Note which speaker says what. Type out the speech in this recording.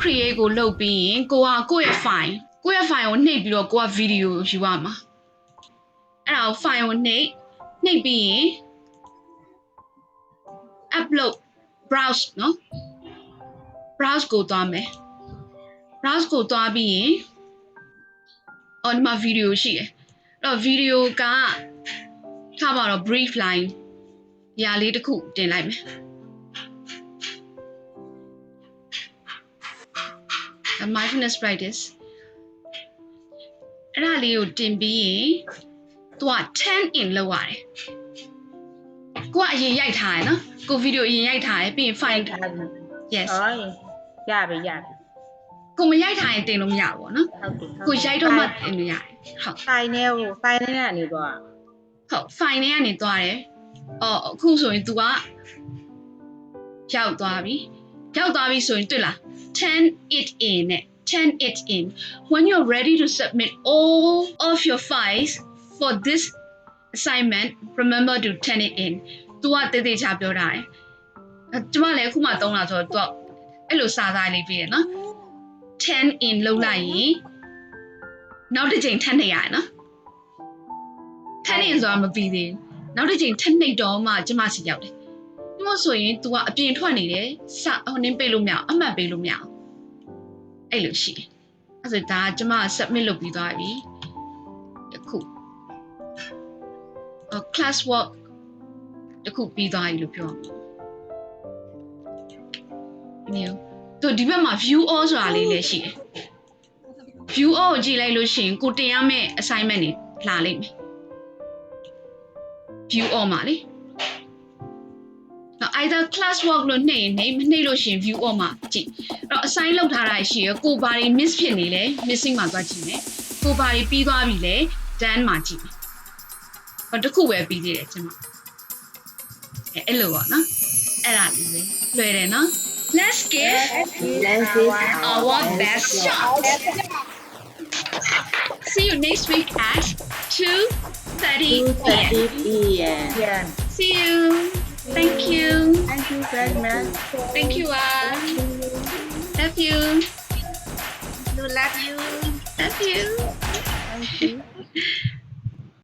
Speaker 1: create ကိုလုပ်ပြီးရင်ကိုယ့်ရဲ့ file ကိုနှိပ်ပြီးတော့ကိုက video ယူရမှာအဲ့ဒါကို file ကိုနှိပ်ပြီးရင် upload browse နော် browse ကိုသွားမယ် browse ကိုသွားပြီးရင်ဒီမှာ video ရှိတယ်အဲ့တော့ video ကထားပါတော့ brief line ဒီဟာလေးတစ်ခုတင်လိုက်မယ်mindfulness practice အဲ့ဒါလေးကိုတင်ပြီးရင်သူက 10 in လောက်ရတယ်ကိုကအရင်ရိုက်ထားရယ်နော်ကိုဗီဒီယိုအရင်ရိုက်ထားရယ်ပြီးရင် file ထား yes
Speaker 2: ရပြီ
Speaker 1: ကိုမရိုက်ထားရင်တင်လို့မရဘူးပေါ့နော်ကိုရိုက်တော့မှတင်လို့ရတယ်ဟုတ်
Speaker 2: file နဲ့ကနေတော့
Speaker 1: ဟုတ် file နဲ့ကနေသွားတယ်အခုဆိုရင် तू ကရောက်သွားပြီဆိုရင်တွေ့လား turn it in နဲ့ turn it in when you're ready to submit all of your files for this assignment remember to turn it in သူကတေးသေးချပြောတာကျမလည်းအခုမှသုံးလာဆိုတော့သူကအဲ့လိုစာသားလေးပြည့်ရနော် turn in လုပ်လိုက်ရင်နောက်တစ်ချိန်ထပ်နေရနော် turn in ဆိုတာမပြီးသေးဘူးနောက်တစ်ချိန်ထပ်နေတော့မှကျမစီရောက်တယ်ဒီမို့ဆိုရင် तू ကအပြင်ထွက်နေတယ်နင်းပေးလို့မရအောင်အမှတ်ပေးလို့မရအောင်အဲ့လိုရှိတယ်အဲ့ဆိုဒါကျမ submit လုပ်ပြီးသွားပြီတခုclass work တခုပြီးသွားပြီလို့ပြောမှာတို့ဒီဘက်မှာ view all ဆိုတာလေးလည်းရှိတယ် view all ကိုကြည့်လိုက်လို့ရှိရင်ကိုတင်ရမယ့် assignment တွေလာလိမ့်မယ် view all မှာလေeither class work လို့နှိပ်မနှိပ်လို့ရှိရင် view all မှာကြည့်အဲ့တော့ assign လုပ်ထားတာရှိရကိုဘာတွေ miss ဖြစ်နေလဲ missing မှာသွားကြည့်မယ်ကိုဘာတွေပြီးသွားပြီလဲ done မှာကြည့်မယ်တခုပဲပြီးသေးတယ်ကျွန်မအဲ့လိုပါနော်အဲ့ဒါလေးပဲလွယ်တယ်နော် let's give our best shot see you next week at 2:30
Speaker 2: p.m.
Speaker 1: see you thank you
Speaker 2: very much
Speaker 1: thank you love you
Speaker 2: love you
Speaker 1: love you
Speaker 2: thank you